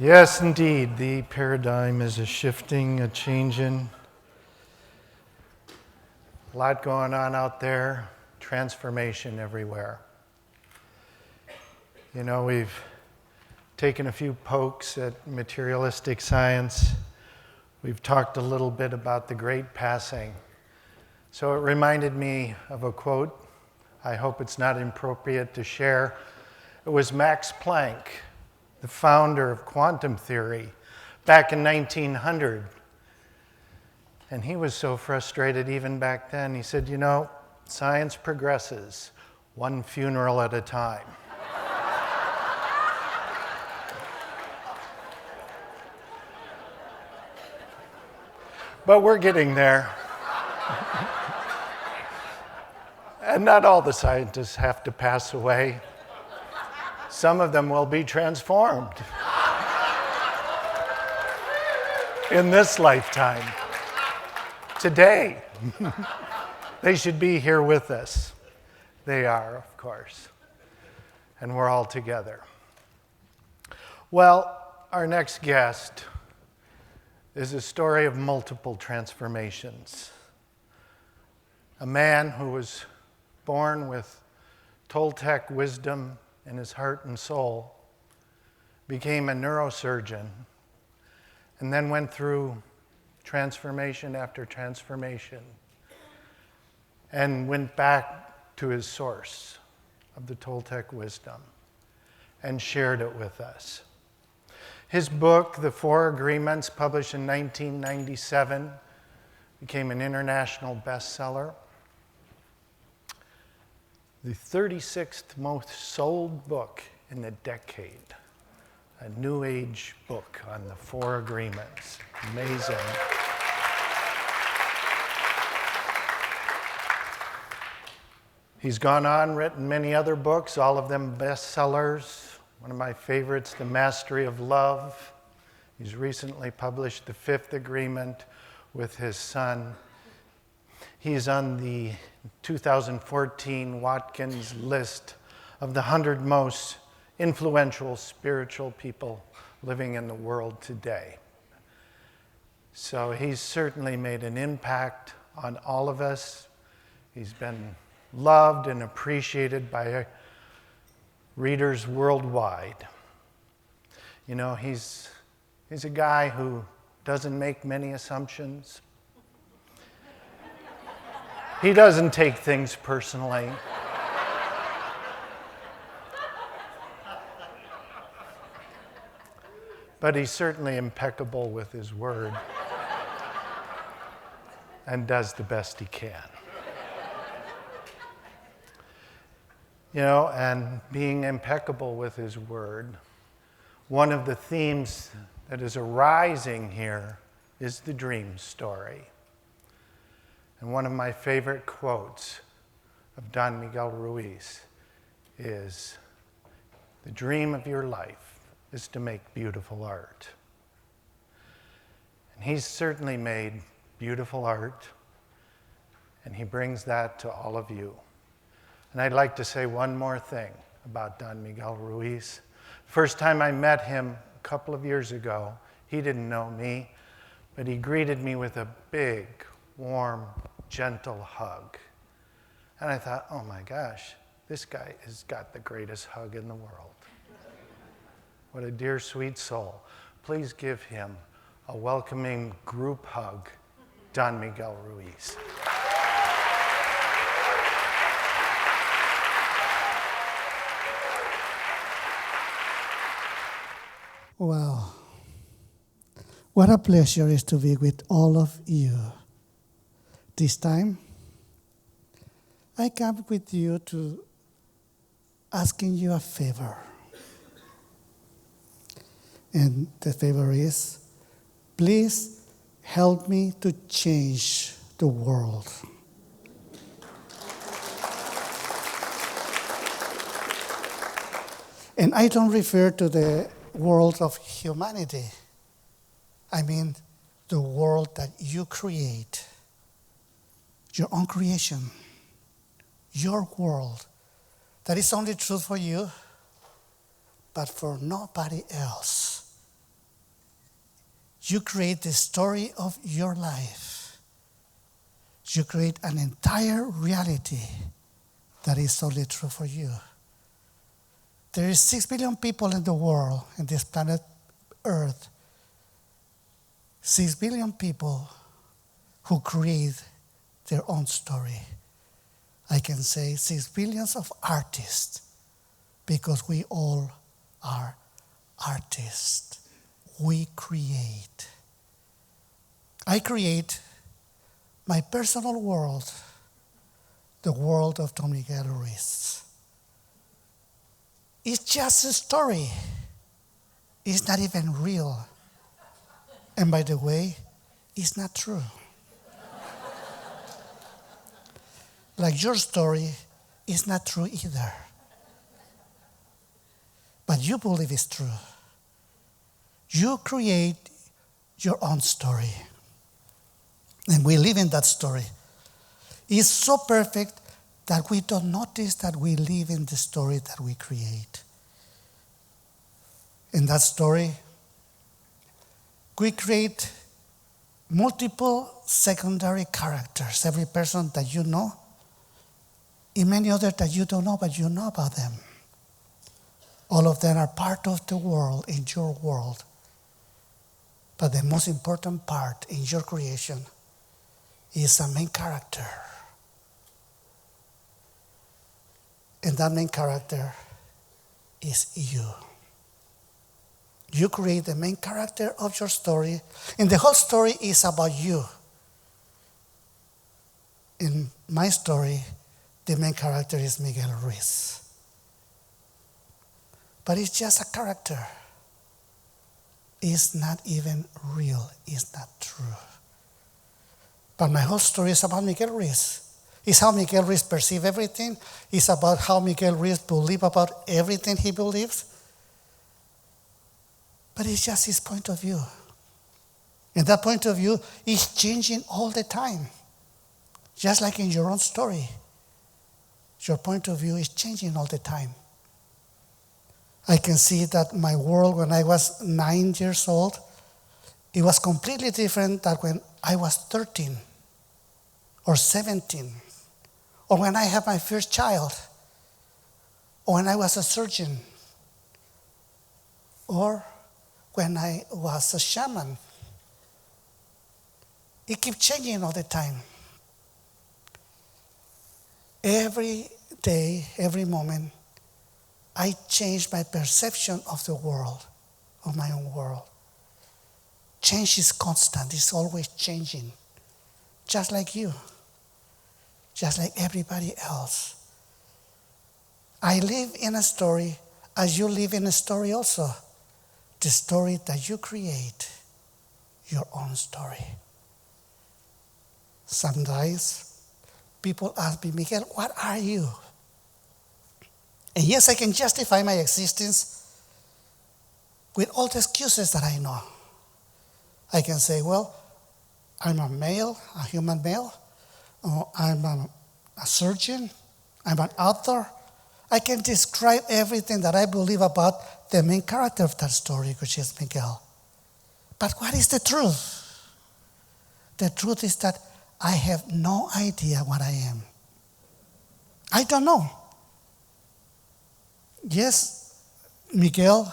Yes, indeed, the paradigm is a shifting, a changing. A lot going on out there, transformation everywhere. You know, we've taken a few pokes at materialistic science. We've talked a little bit about the great passing. So it reminded me of a quote. I hope it's not inappropriate to share. It was Max Planck, the founder of quantum theory, back in 1900. And he was so frustrated even back then. He said, you know, science progresses one funeral at a time. But we're getting there. And not all the scientists have to pass away. Some of them will be transformed in this lifetime. Today, they should be here with us. They are, of course. And we're all together. Well, our next guest is a story of multiple transformations. A man who was born with Toltec wisdom in his heart and soul, became a neurosurgeon, and then went through transformation after transformation, and went back to his source of the Toltec wisdom and shared it with us. His book, The Four Agreements, published in 1997, became an international bestseller. The 36th most sold book in the decade. A New Age book on the Four Agreements. Amazing. He's gone on, written many other books, all of them bestsellers. One of my favorites, The Mastery of Love. He's recently published The Fifth Agreement with his son. He's on the 2014 Watkins list of the 100 most influential spiritual people living in the world today. So he's certainly made an impact on all of us. He's been loved and appreciated by readers worldwide. You know, he's a guy who doesn't make many assumptions. He doesn't take things personally. But he's certainly impeccable with his word and does the best he can. You know, and being impeccable with his word, one of the themes that is arising here is the dream story. And one of my favorite quotes of Don Miguel Ruiz is, "The dream of your life is to make beautiful art." And he's certainly made beautiful art, and he brings that to all of you. And I'd like to say one more thing about Don Miguel Ruiz. First time I met him a couple of years ago, he didn't know me, but he greeted me with a big, warm, gentle hug. And I thought, oh my gosh, this guy has got the greatest hug in the world. What a dear, sweet soul. Please give him a welcoming group hug, Don Miguel Ruiz. Wow. What a pleasure it is to be with all of you. This time, I come with you to asking you a favor. And the favor is, please help me to change the world. And I don't refer to the world of humanity. I mean the world that you create. Your own creation. Your world. That is only true for you, but for nobody else. You create the story of your life. You create an entire reality that is only true for you. There is 6 billion people in the world, in this planet Earth. 6 billion people who create their own story. I can say 6 billions of artists, because we all are artists. We create. I create my personal world, the world of Don Miguel Ruiz. It's just a story. It's not even real. And by the way, it's not true. Like your story is not true either. But you believe it's true. You create your own story. And we live in that story. It's so perfect that we don't notice that we live in the story that we create. In that story, we create multiple secondary characters. Every person that you know, and many others that you don't know, but you know about them. All of them are part of the world, in your world. But the most important part in your creation is a main character. And that main character is you. You create the main character of your story, and the whole story is about you. In my story, the main character is Miguel Ruiz. But it's just a character. It's not even real. It's not true. But my whole story is about Miguel Ruiz. It's how Miguel Ruiz perceives everything. It's about how Miguel Ruiz believes about everything he believes. But it's just his point of view. And that point of view is changing all the time. Just like in your own story. Your point of view is changing all the time. I can see that my world when I was 9 years old, it was completely different than when I was 13 or 17, or when I had my first child, or when I was a surgeon, or when I was a shaman. It keeps changing all the time. Every day, every moment, I change my perception of the world, of my own world. Change is constant. It's always changing. Just like you. Just like everybody else. I live in a story as you live in a story also. The story that you create, your own story. Sometimes people ask me, Miguel, what are you? And yes, I can justify my existence with all the excuses that I know. I can say, well, I'm a male, a human male. Or I'm a surgeon. I'm an author. I can describe everything that I believe about the main character of that story, which is Miguel. But what is the truth? The truth is that I have no idea what I am. I don't know. Yes, Miguel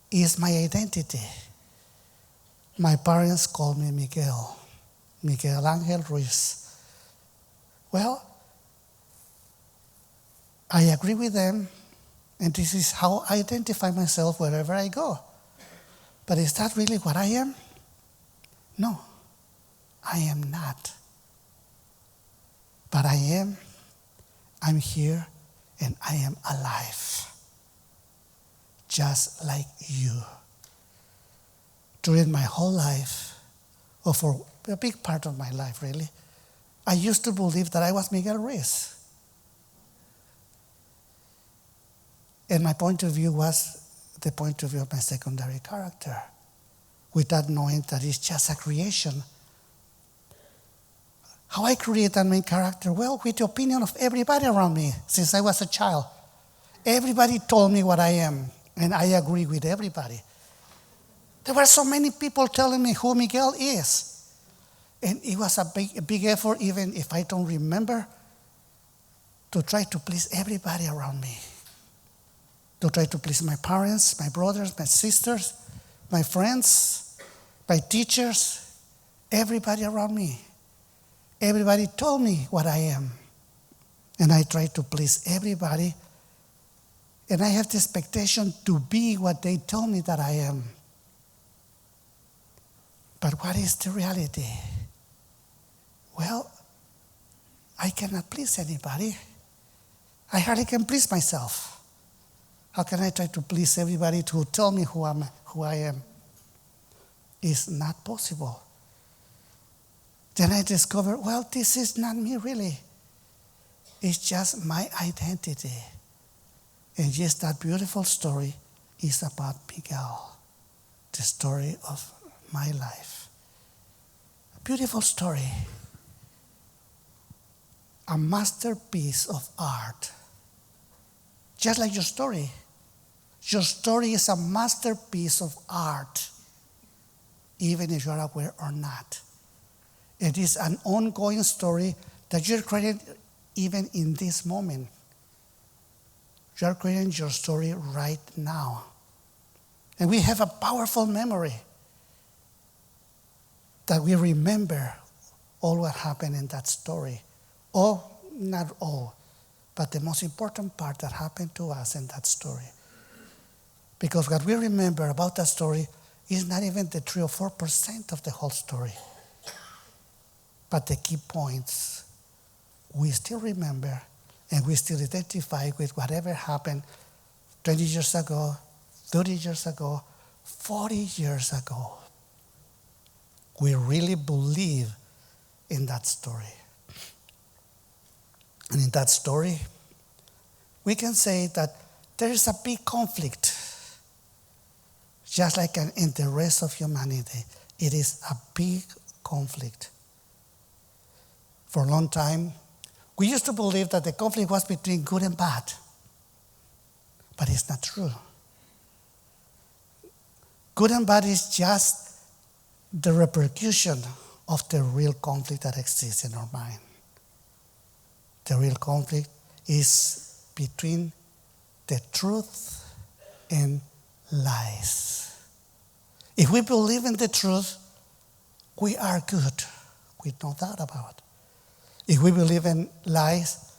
is my identity. My parents called me Miguel Angel Ruiz. Well, I agree with them, and this is how I identify myself wherever I go. But is that really what I am? No, I am not. But I'm here, and I am alive. Just like you. During my whole life, or for a big part of my life really, I used to believe that I was Miguel Ruiz. And my point of view was the point of view of my secondary character, without knowing that it's just a creation. How I create that main character? Well, with the opinion of everybody around me since I was a child. Everybody told me what I am, and I agree with everybody. There were so many people telling me who Miguel is. And it was a big effort, even if I don't remember, to try to please everybody around me. To try to please my parents, my brothers, my sisters, my friends, my teachers, everybody around me. Everybody told me what I am. And I try to please everybody. And I have the expectation to be what they told me that I am. But what is the reality? Well, I cannot please anybody. I hardly can please myself. How can I try to please everybody to tell me who I am? It's not possible. Then I discovered, well, this is not me really. It's just my identity. And yes, that beautiful story is about Miguel, the story of my life. A beautiful story. A masterpiece of art. Just like your story. Your story is a masterpiece of art, even if you're aware or not. It is an ongoing story that you're creating even in this moment. You're creating your story right now. And we have a powerful memory that we remember all what happened in that story. Oh, not all, but the most important part that happened to us in that story. Because what we remember about that story is not even the 3 or 4% of the whole story. But the key points we still remember, and we still identify with whatever happened 20 years ago, 30 years ago, 40 years ago. We really believe in that story. And in that story, we can say that there is a big conflict. Just like in the rest of humanity, it is a big conflict. For a long time, we used to believe that the conflict was between good and bad. But it's not true. Good and bad is just the repercussion of the real conflict that exists in our mind. The real conflict is between the truth and lies. If we believe in the truth, we are good, with no doubt about it. If we believe in lies,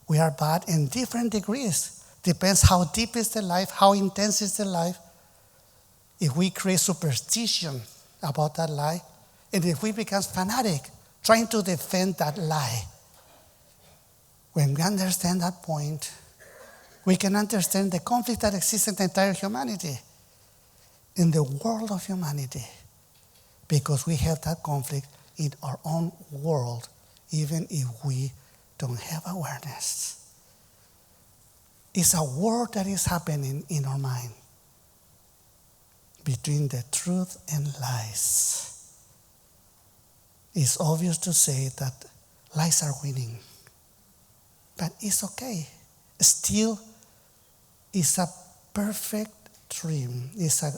we are bad in different degrees. Depends how deep is the life, how intense is the life. If we create superstition about that lie, and if we become fanatic, trying to defend that lie, when we understand that point, we can understand the conflict that exists in the entire humanity, in the world of humanity, because we have that conflict in our own world, even if we don't have awareness. It's a war that is happening in our mind between the truth and lies. It's obvious to say that lies are winning, but it's okay. Still, it's a perfect dream. It's a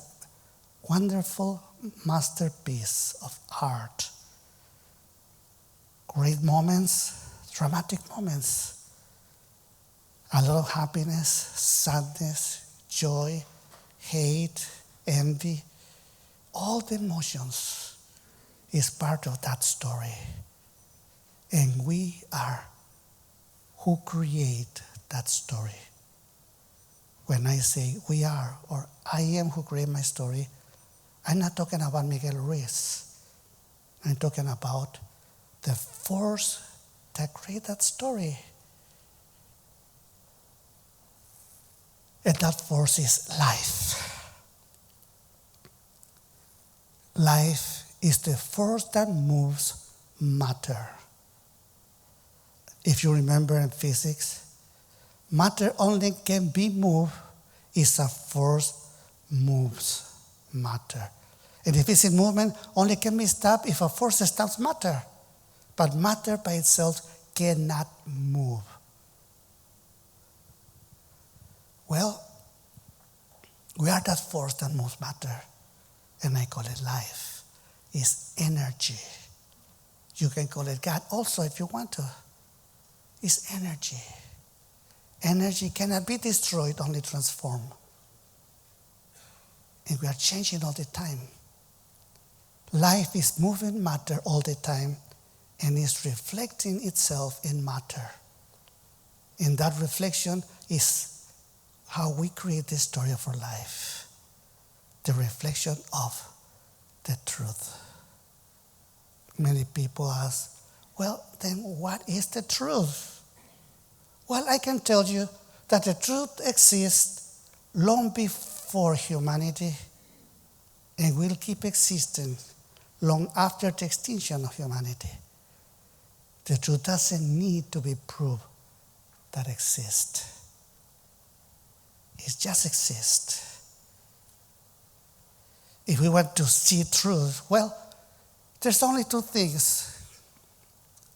wonderful masterpiece of art. Great moments, dramatic moments. A lot of happiness, sadness, joy, hate, envy. All the emotions is part of that story. And we are who create that story. When I say we are, or I am who create my story, I'm not talking about Miguel Ruiz. I'm talking about the force that created that story. And that force is life. Life is the force that moves matter. If you remember in physics, matter only can be moved if a force moves matter. And if it's in movement, only can be stopped if a force stops matter. But matter by itself cannot move. Well, we are that force that moves matter. and I call it life. It's energy. You can call it God also if you want to. It's energy. Energy cannot be destroyed, only transformed. And we are changing all the time. Life is moving matter all the time and is reflecting itself in matter. And that reflection is how we create the story of our life. The reflection of the truth. Many people ask, well, then what is the truth? Well, I can tell you that the truth exists long before humanity and will keep existing long after the extinction of humanity. The truth doesn't need to be proved that it exists. It just exists. If we want to see truth, well, there's only two things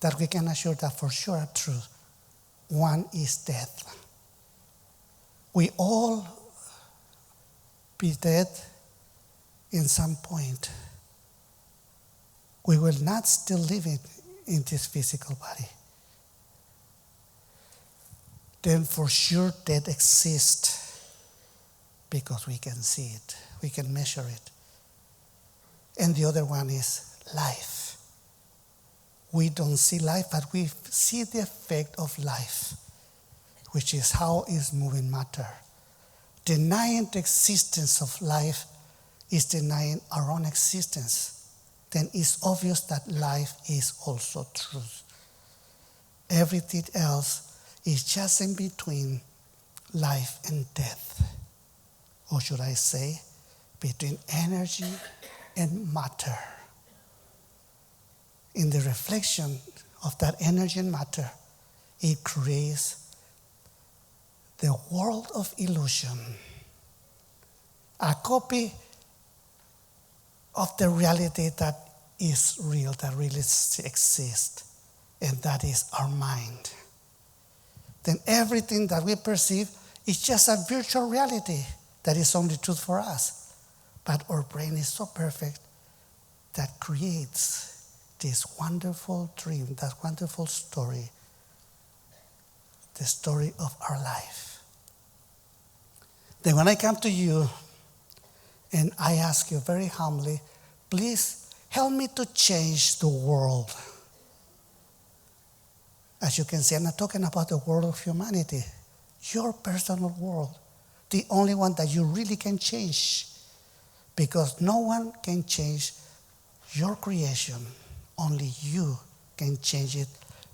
that we can assure that for sure are true. One is death. We all be dead in some point. We will not still live in this physical body. Then for sure death exists because we can see it, we can measure it. And the other one is life. We don't see life, but we see the effect of life, which is how is moving matter. Denying the existence of life is denying our own existence. Then it's obvious that life is also truth. Everything else is just in between life and death. Or should I say, between energy and matter. In the reflection of that energy and matter, it creates the world of illusion, a copy of the reality that is real, that really exists, and that is our mind. Then everything that we perceive is just a virtual reality that is only truth for us. But our brain is so perfect that creates this wonderful dream, that wonderful story, the story of our life. Then when I come to you and I ask you very humbly, please help me to change the world. As you can see, I'm not talking about the world of humanity, your personal world, the only one that you really can change. Because no one can change your creation. Only you can change it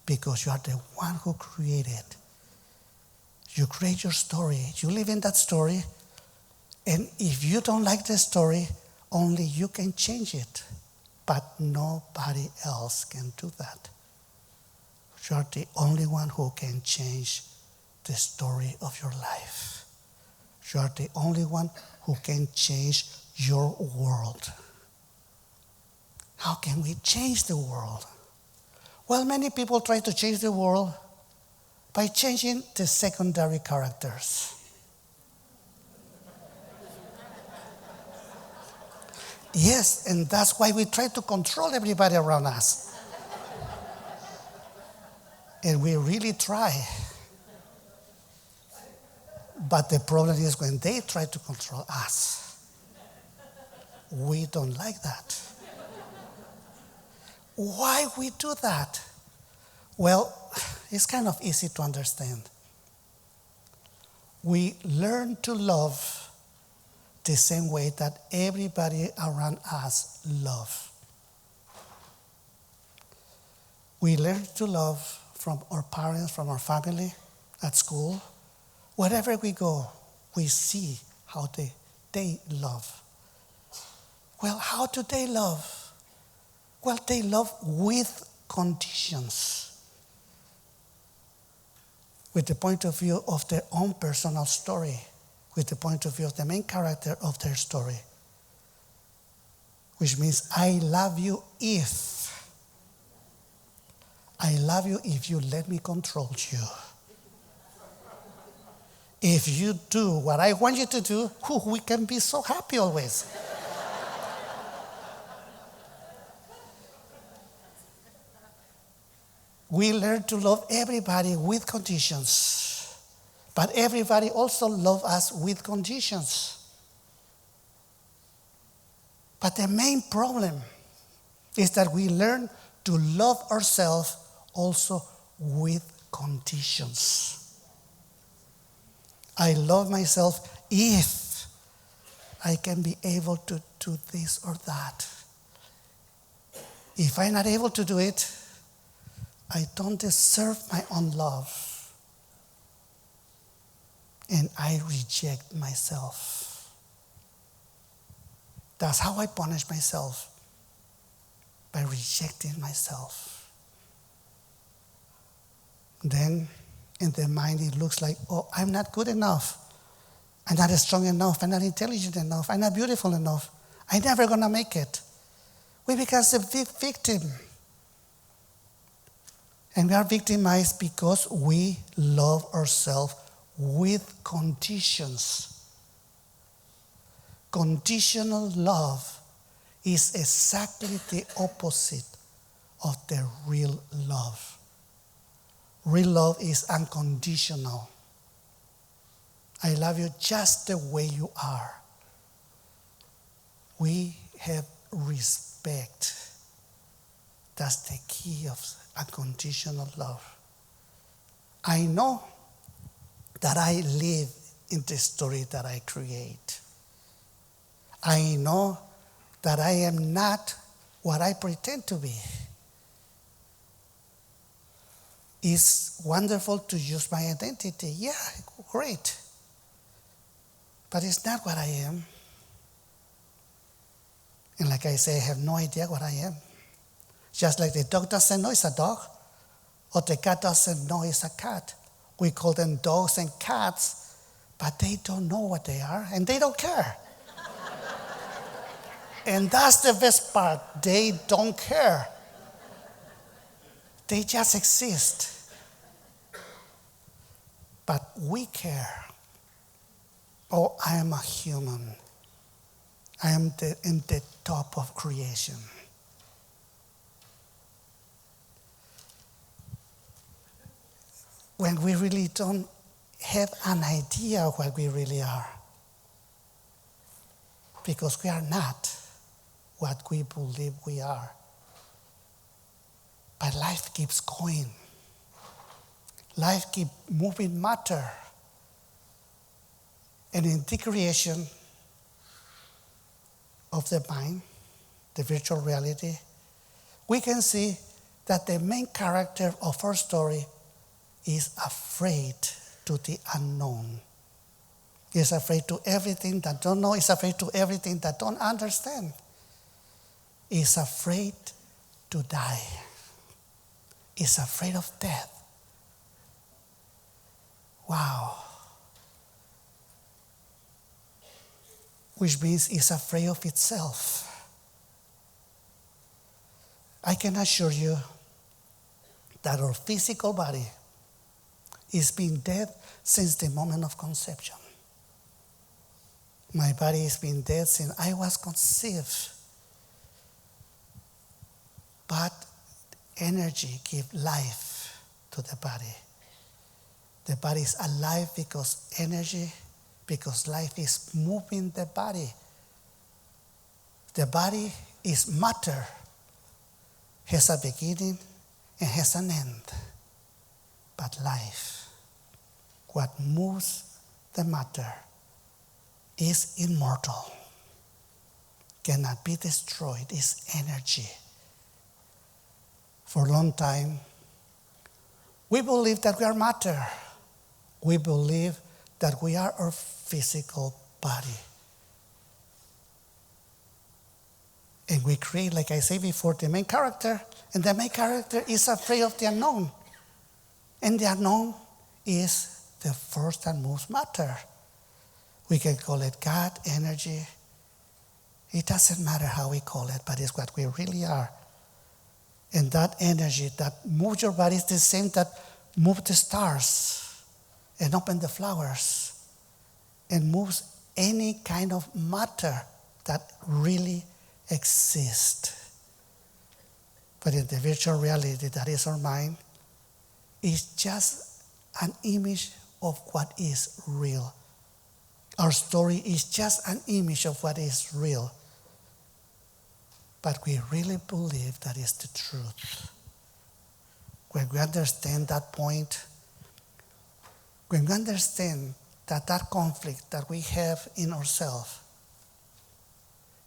because you are the one who created. You create your story. You live in that story. And if you don't like the story, only you can change it. But nobody else can do that. You are the only one who can change the story of your life. You are the only one who can change your world. How can we change the world? Well, many people try to change the world by changing the secondary characters. Yes, and that's why we try to control everybody around us. And we really try. But the problem is when they try to control us. We don't like that. Why we do that? Well, it's kind of easy to understand. We learn to love the same way that everybody around us love. We learn to love from our parents, from our family, at school. Wherever we go, we see how they love. Well, how do they love? Well, they love with conditions. With the point of view of their own personal story. With the point of view of the main character of their story. Which means, I love you if. I love you if you let me control you. If you do what I want you to do, we can be so happy always. we learn to love everybody with conditions. But everybody also loves us with conditions. But the main problem is that we learn to love ourselves also with conditions. I love myself if I can be able to do this or that. If I'm not able to do it, I don't deserve my own love. And I reject myself. That's how I punish myself, by rejecting myself. Then in the mind it looks like, oh, I'm not good enough. I'm not strong enough. I'm not intelligent enough. I'm not beautiful enough. I'm never going to make it. We become the victim. And we are victimized because we love ourselves with conditions. Conditional love is exactly the opposite of the real love. Real love is unconditional. I love you just the way you are. We have respect. That's the key of unconditional love. I know that I live in the story that I create. I know that I am not what I pretend to be. It's wonderful to use my identity. Yeah, great. But it's not what I am. And like I say, I have no idea what I am. Just like the dog doesn't know it's a dog, or the cat doesn't know it's a cat. We call them dogs and cats, but they don't know what they are, and they don't care. And that's the best part. They don't care. They just exist. But we care. Oh, I am a human. I am in the top of creation. When we really don't have an idea of what we really are. Because we are not what we believe we are. But life keeps going. Life keeps moving matter. And in the creation of the mind, the virtual reality, we can see that the main character of our story is afraid to the unknown. Is afraid to everything that don't know. Is afraid to everything that don't understand. Is afraid to die. Is afraid of death. Wow. Which means is afraid of itself. I can assure you that our physical body is being dead since the moment of conception. My body has been dead since I was conceived. But energy gives life to the body. The body is alive because life is moving the body. The body is matter, has a beginning and has an end. But life, what moves the matter, is immortal, cannot be destroyed, is energy. For a long time, we believe that we are matter. We believe that we are our physical body. And we create, like I said before, the main character, and the main character is afraid of the unknown. And the unknown is the first and most matter. We can call it God, energy. It doesn't matter how we call it, but it's what we really are. And that energy that moves your body is the same that moves the stars and opens the flowers and moves any kind of matter that really exists. But in the virtual reality that is our mind, is just an image of what is real. Our story is just an image of what is real. But we really believe that is the truth. When we understand that point, when we understand that that conflict that we have in ourselves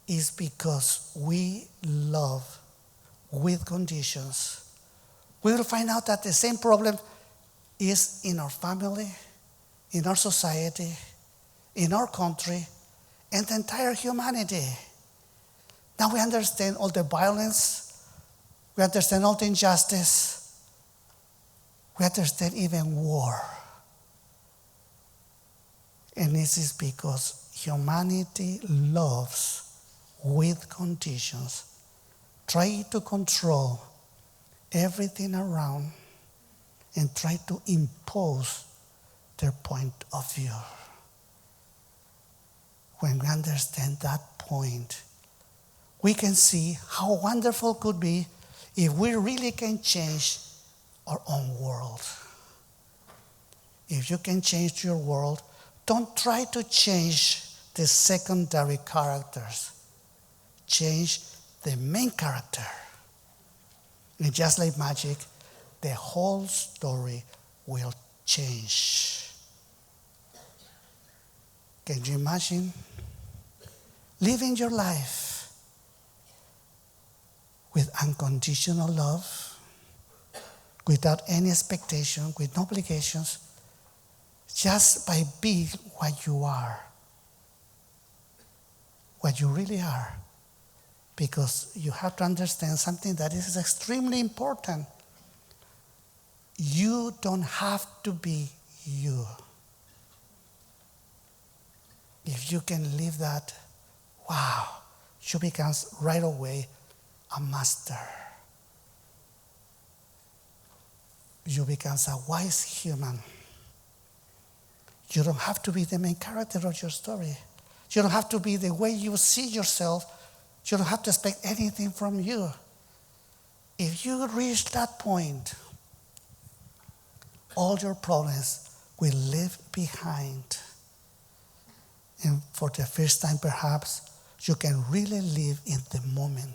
is because we love with conditions, we will find out that the same problem is in our family, in our society, in our country, and the entire humanity. Now we understand all the violence, we understand all the injustice, we understand even war. And this is because humanity loves with conditions, try to control everything around and try to impose their point of view. When we understand that point, we can see how wonderful it could be if we really can change our own world. If you can change your world, don't try to change the secondary characters. Change the main character. And just like magic, the whole story will change. Can you imagine living your life with unconditional love, without any expectation, with no obligations, just by being what you are, what you really are? Because you have to understand something that is extremely important. You don't have to be you. If you can live that, wow, you become right away a master. You become a wise human. You don't have to be the main character of your story. You don't have to be the way you see yourself. You don't have to expect anything from you. If you reach that point, all your problems will leave behind. And for the first time, perhaps, you can really live in the moment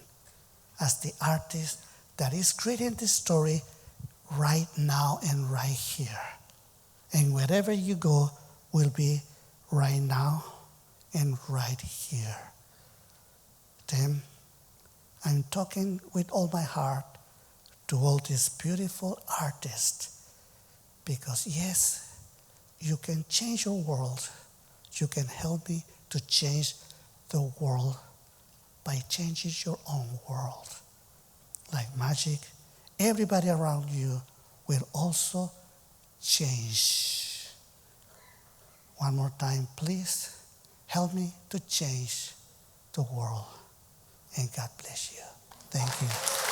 as the artist that is creating the story right now and right here. And wherever you go will be right now and right here. Then I'm talking with all my heart to all these beautiful artists, because yes, you can change your world. You can help me to change the world by changing your own world. Like magic, everybody around you will also change. One more time, please help me to change the world. And God bless you. Thank you.